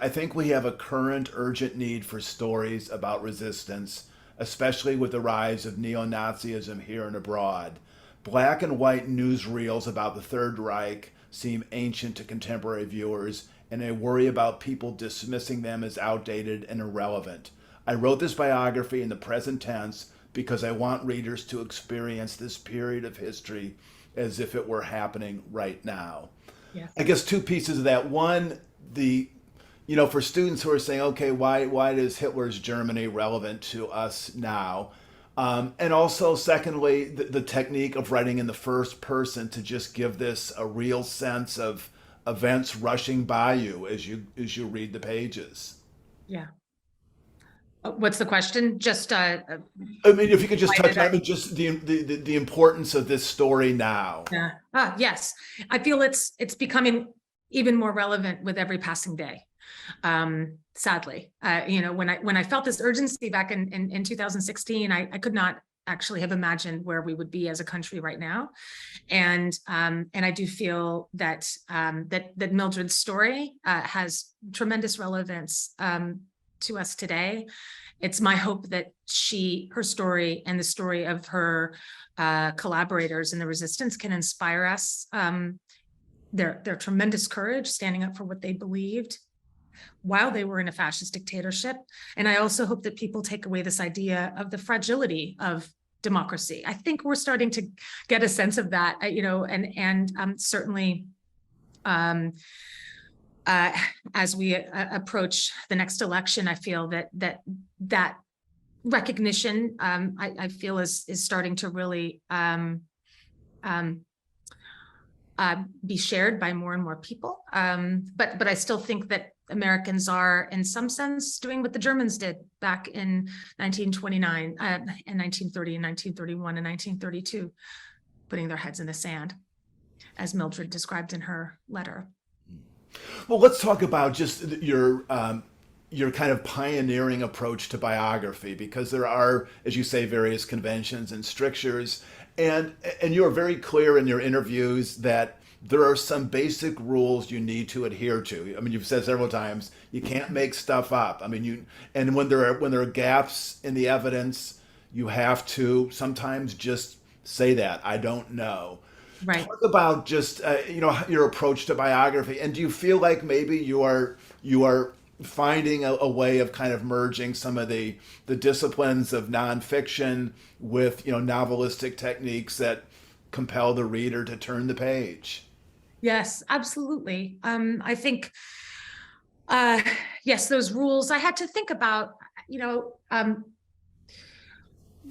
I think we have a current urgent need for stories about resistance, especially with the rise of neo-Nazism here and abroad. Black and white newsreels about the Third Reich seem ancient to contemporary viewers, and I worry about people dismissing them as outdated and irrelevant. I wrote this biography in the present tense because I want readers to experience this period of history as if it were happening right now. Yeah. I guess two pieces of that. One, for students who are saying, okay, why is Hitler's Germany relevant to us now? And also, secondly, the technique of writing in the first person to just give this a real sense of events rushing by you as you read the pages. Yeah. What's the question? Just I mean, if you could just touch on just the importance of this story now. Yeah. Yes, I feel it's becoming even more relevant with every passing day. Sadly, when I felt this urgency back in 2016, I could not actually have imagined where we would be as a country right now. And I do feel that that Mildred's story has tremendous relevance to us today. It's my hope that her story and the story of her collaborators in the resistance can inspire us. Their tremendous courage, standing up for what they believed while they were in a fascist dictatorship. And I also hope that people take away this idea of the fragility of democracy. I think we're starting to get a sense of that, and certainly as we approach the next election, I feel that recognition, I feel is starting to really be shared by more and more people. But I still think that Americans are, in some sense, doing what the Germans did back in 1929, and 1930, and 1931, and 1932, putting their heads in the sand, as Mildred described in her letter. Well, let's talk about just your kind of pioneering approach to biography, because there are, as you say, various conventions and strictures, and you are very clear in your interviews that there are some basic rules you need to adhere to. I mean, you've said several times you can't make stuff up. I mean, and when there are gaps in the evidence, you have to sometimes just say that I don't know. Right. Talk about just your approach to biography, and do you feel like maybe you are finding a way of kind of merging some of the disciplines of nonfiction with novelistic techniques that compel the reader to turn the page? Yes, absolutely. I think, yes, those rules I had to think about,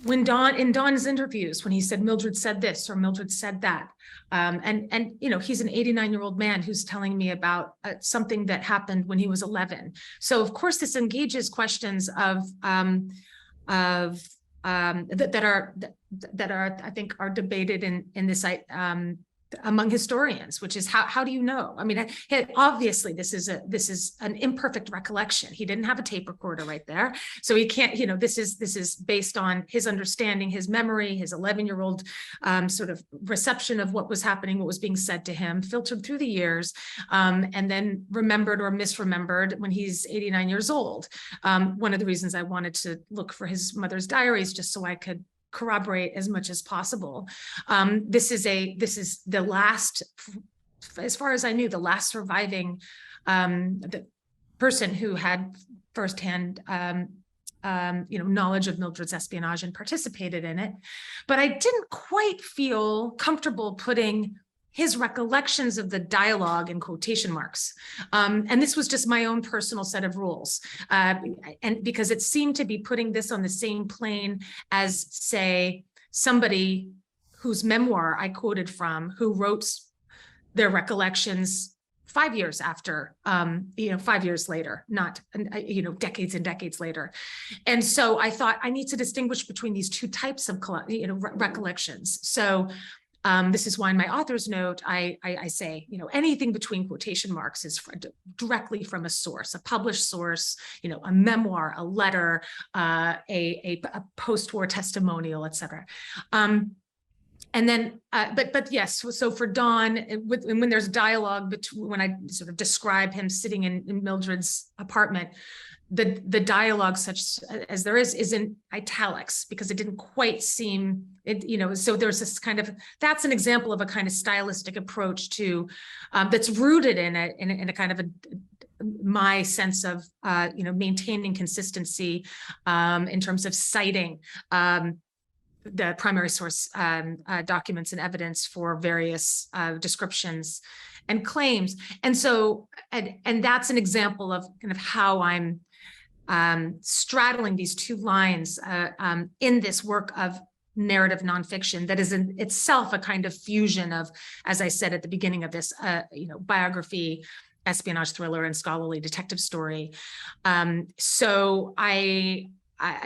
when in Don's interviews, when he said Mildred said this or Mildred said that, and he's an 89-year-old man who's telling me about something that happened when he was 11. So of course this engages questions of that are I think are debated in this among historians, which is how do you know? I mean, obviously this is an imperfect recollection. He didn't have a tape recorder right there, so he can't. This is based on his understanding, his memory, his 11-year-old sort of reception of what was happening, what was being said to him, filtered through the years, and then remembered or misremembered when he's 89 years old. One of the reasons I wanted to look for his mother's diaries, just so I could corroborate as much as possible. This is the last, as far as I knew, the last surviving the person who had firsthand knowledge of Mildred's espionage and participated in it. But I didn't quite feel comfortable putting his recollections of the dialogue in quotation marks. And this was just my own personal set of rules. And because it seemed to be putting this on the same plane as, say, somebody whose memoir I quoted from, who wrote their recollections 5 years after, 5 years later, not, decades and decades later. And so I thought I need to distinguish between these two types of, recollections. So this is why in my author's note, I say, anything between quotation marks is directly from a source, a published source, a memoir, a letter, a post-war testimonial, et cetera. And then, but yes, so for Don, when there's dialogue between, when I sort of describe him sitting in Mildred's apartment, the dialogue such as there is in italics, because it didn't quite seem so there's this kind of, that's an example of a kind of stylistic approach to that's rooted in a kind of my sense of maintaining consistency in terms of citing the primary source documents and evidence for various descriptions and claims. And so, and that's an example of kind of how I'm straddling these two lines in this work of narrative nonfiction that is in itself a kind of fusion of, as I said at the beginning of this, biography, espionage thriller, and scholarly detective story. So I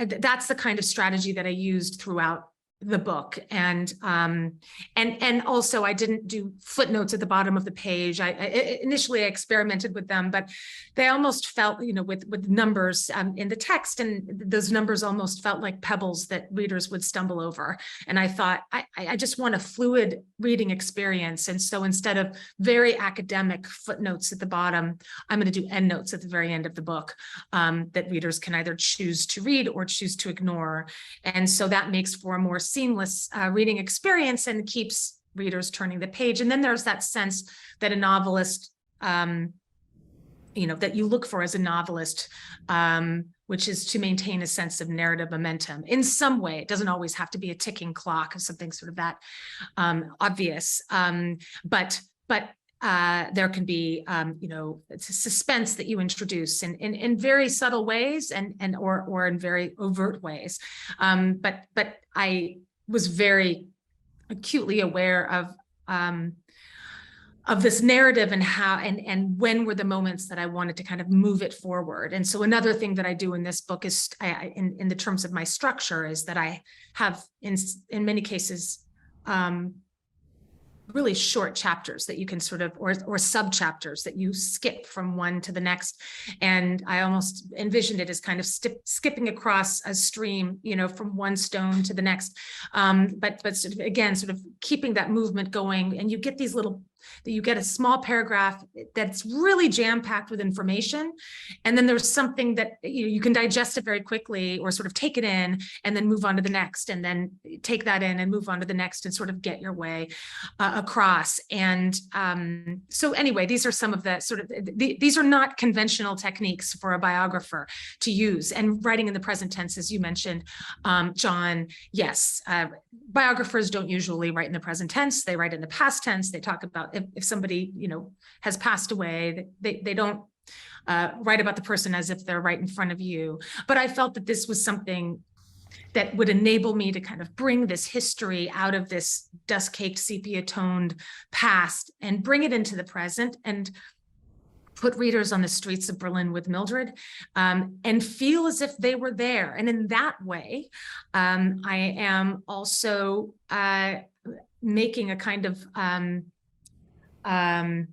that's the kind of strategy that I used throughout the book. And also I didn't do footnotes at the bottom of the page. Initially I experimented with them, but they almost felt, with numbers in the text, and those numbers almost felt like pebbles that readers would stumble over. And I thought, I just want a fluid reading experience. And so instead of very academic footnotes at the bottom, I'm going to do endnotes at the very end of the book that readers can either choose to read or choose to ignore. And so that makes for a more seamless reading experience and keeps readers turning the page. And then there's that sense that a novelist, that you look for as a novelist, which is to maintain a sense of narrative momentum in some way. It doesn't always have to be a ticking clock or something sort of that obvious, but there can be, it's a suspense that you introduce in very subtle ways or in very overt ways. But I was very acutely aware of this narrative and how and when were the moments that I wanted to kind of move it forward. And so another thing that I do in this book is, in the terms of my structure, is that I have in many cases really short chapters that you can sort of, or sub chapters that you skip from one to the next. And I almost envisioned it as kind of skipping across a stream, from one stone to the next. But sort of, again, sort of keeping that movement going, and you get these little, you get a small paragraph that's really jam-packed with information. And then there's something that you can digest it very quickly, or sort of take it in and then move on to the next, and then take that in and move on to the next, and sort of get your way across. And so anyway, these are some of the sort of, these are not conventional techniques for a biographer to use. And writing in the present tense, as you mentioned, John, yes, biographers don't usually write in the present tense. They write in the past tense. They talk about if somebody, has passed away, they don't write about the person as if they're right in front of you. But I felt that this was something that would enable me to kind of bring this history out of this dust-caked, sepia-toned past and bring it into the present, and put readers on the streets of Berlin with Mildred, and feel as if they were there. And in that way, I am also making a kind of argument,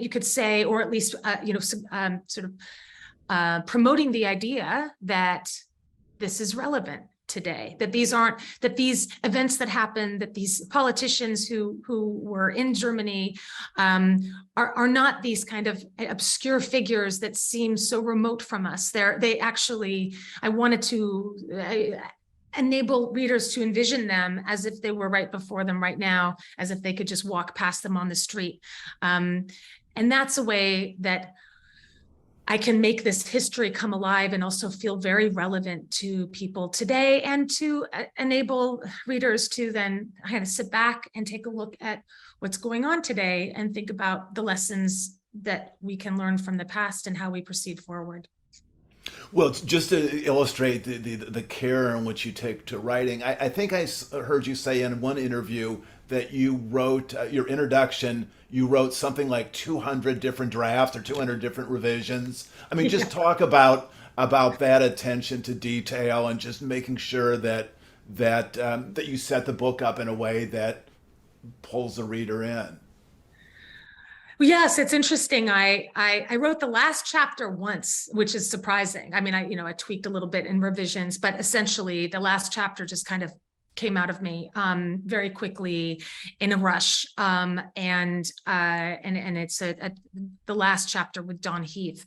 you could say, or at least, promoting the idea that this is relevant today, that these events that happened, that these politicians who were in Germany are not these kind of obscure figures that seem so remote from us. I wanted to enable readers to envision them as if they were right before them right now, as if they could just walk past them on the street. And that's a way that I can make this history come alive and also feel very relevant to people today, and to enable readers to then kind of sit back and take a look at what's going on today and think about the lessons that we can learn from the past and how we proceed forward. Well, just to illustrate the care in which you take to writing, I think I heard you say in one interview that you wrote your introduction, you wrote something like 200 different drafts or 200 different revisions. I mean, just talk about that attention to detail and just making sure that you set the book up in a way that pulls the reader in. Yes, it's interesting. I wrote the last chapter once, which is surprising. I mean, I tweaked a little bit in revisions, but essentially the last chapter just kind of came out of me very quickly in a rush. And it's the last chapter with Don Heath.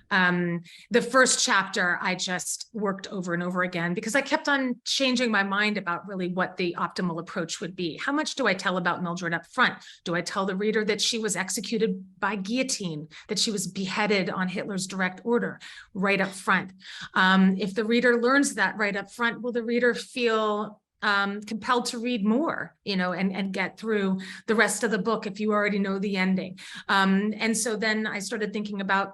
The first chapter I just worked over and over again because I kept on changing my mind about really what the optimal approach would be. How much do I tell about Mildred up front? Do I tell the reader that she was executed by guillotine, that she was beheaded on Hitler's direct order right up front? If the reader learns that right up front, will the reader feel compelled to read more, and get through the rest of the book if you already know the ending? And so then I started thinking about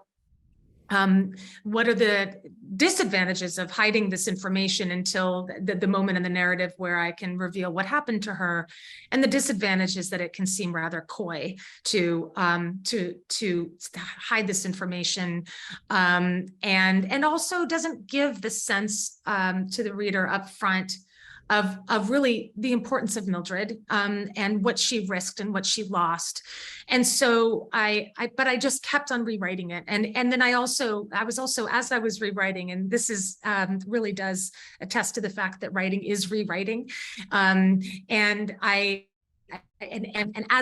what are the disadvantages of hiding this information until the moment in the narrative where I can reveal what happened to her, and the disadvantages that it can seem rather coy to hide this information, and also doesn't give the sense to the reader up front of really the importance of Mildred, and what she risked and what she lost. And so but I just kept on rewriting it. And then I was also, as I was rewriting, and this is really does attest to the fact that writing is rewriting. And as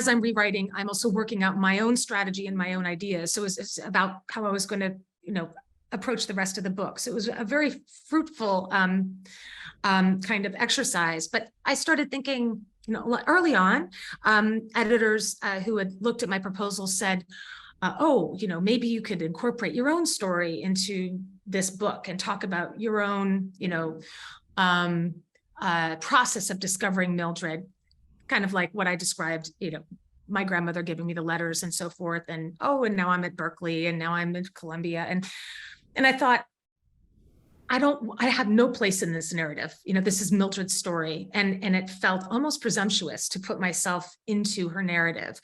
I'm rewriting, I'm also working out my own strategy and my own ideas. So it's about how I was going to, approach the rest of the book. So it was a very fruitful kind of exercise. But I started thinking, early on, editors who had looked at my proposal said, maybe you could incorporate your own story into this book and talk about your own, process of discovering Mildred, kind of like what I described, my grandmother giving me the letters and so forth. And now I'm at Berkeley, and now I'm in Columbia. And I thought, I have no place in this narrative. This is Mildred's story. And it felt almost presumptuous to put myself into her narrative.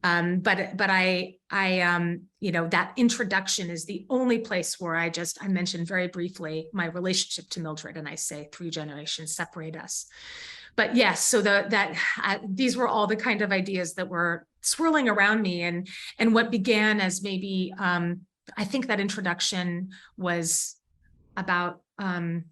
But I that introduction is the only place where I mentioned very briefly my relationship to Mildred. And I say 3 generations separate us. But yes, so these were all the kind of ideas that were swirling around me, and what began as maybe, I think that introduction was about 2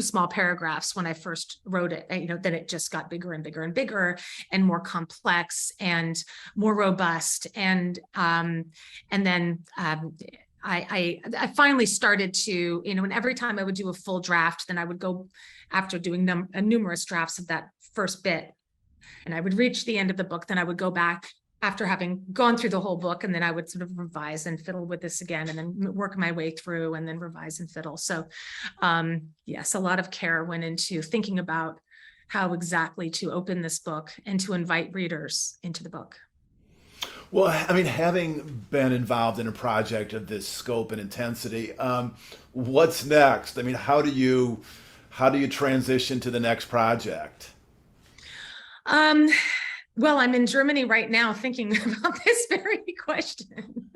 small paragraphs when I first wrote it. Then it just got bigger and bigger and bigger, and more complex and more robust. And then I finally started to, and every time I would do a full draft, then I would go, after doing numerous drafts of that first bit, and I would reach the end of the book, then I would go back after having gone through the whole book, and then I would sort of revise and fiddle with this again, and then work my way through, and then revise and fiddle. So yes, a lot of care went into thinking about how exactly to open this book and to invite readers into the book. Well, I mean, having been involved in a project of this scope and intensity, what's next? I mean, how do you transition to the next project? Well, I'm in Germany right now thinking about this very question.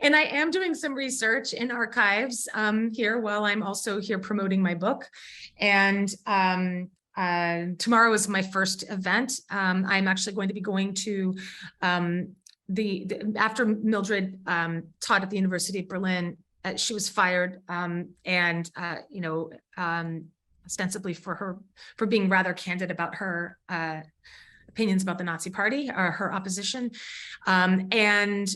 And I am doing some research in archives here while I'm also here promoting my book. And tomorrow is my first event. I'm actually going to be going to after Mildred taught at the University of Berlin. She was fired, and ostensibly for being rather candid about her opinions about the Nazi Party or her opposition, and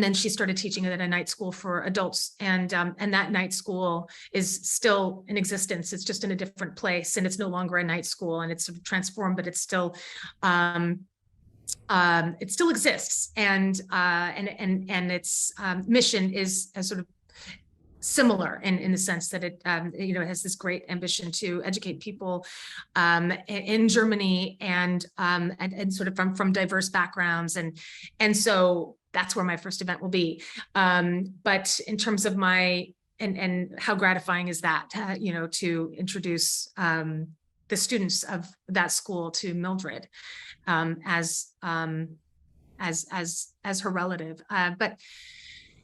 then she started teaching at a night school for adults, and that night school is still in existence. It's just in a different place, and it's no longer a night school, and it's sort of transformed, but it's still it still exists, and its mission is sort of similar in the sense that it it has this great ambition to educate people in Germany and sort of from diverse backgrounds, and so that's where my first event will be. But in terms of my and how gratifying is that to introduce the students of that school to Mildred as her relative. But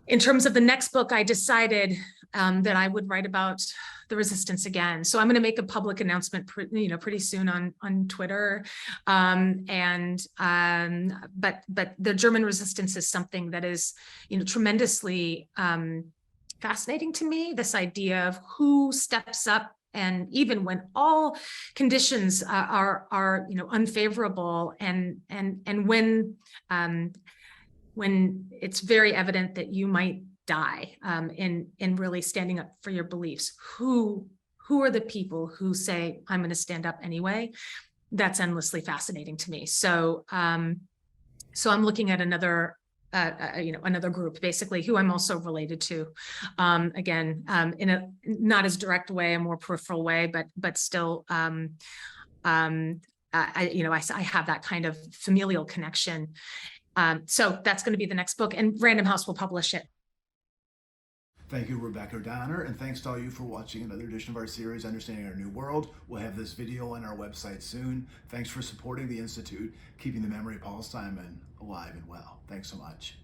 in terms of the next book, I decided that I would write about the resistance again. So I'm going to make a public announcement, pretty soon on Twitter. But the German resistance is something that is, tremendously fascinating to me. This idea of who steps up, and even when all conditions are unfavorable, and when it's very evident that you might die in really standing up for your beliefs, who are the people who say, I'm going to stand up anyway? That's endlessly fascinating to me. So I'm looking at another group, basically, who I'm also related to, again, in a not as direct way, a more peripheral way, but still, I have that kind of familial connection. So that's going to be the next book, and Random House will publish it. Thank you, Rebecca Donner, and thanks to all you for watching another edition of our series, Understanding Our New World. We'll have this video on our website soon. Thanks for supporting the Institute, keeping the memory of Paul Simon alive and well. Thanks so much.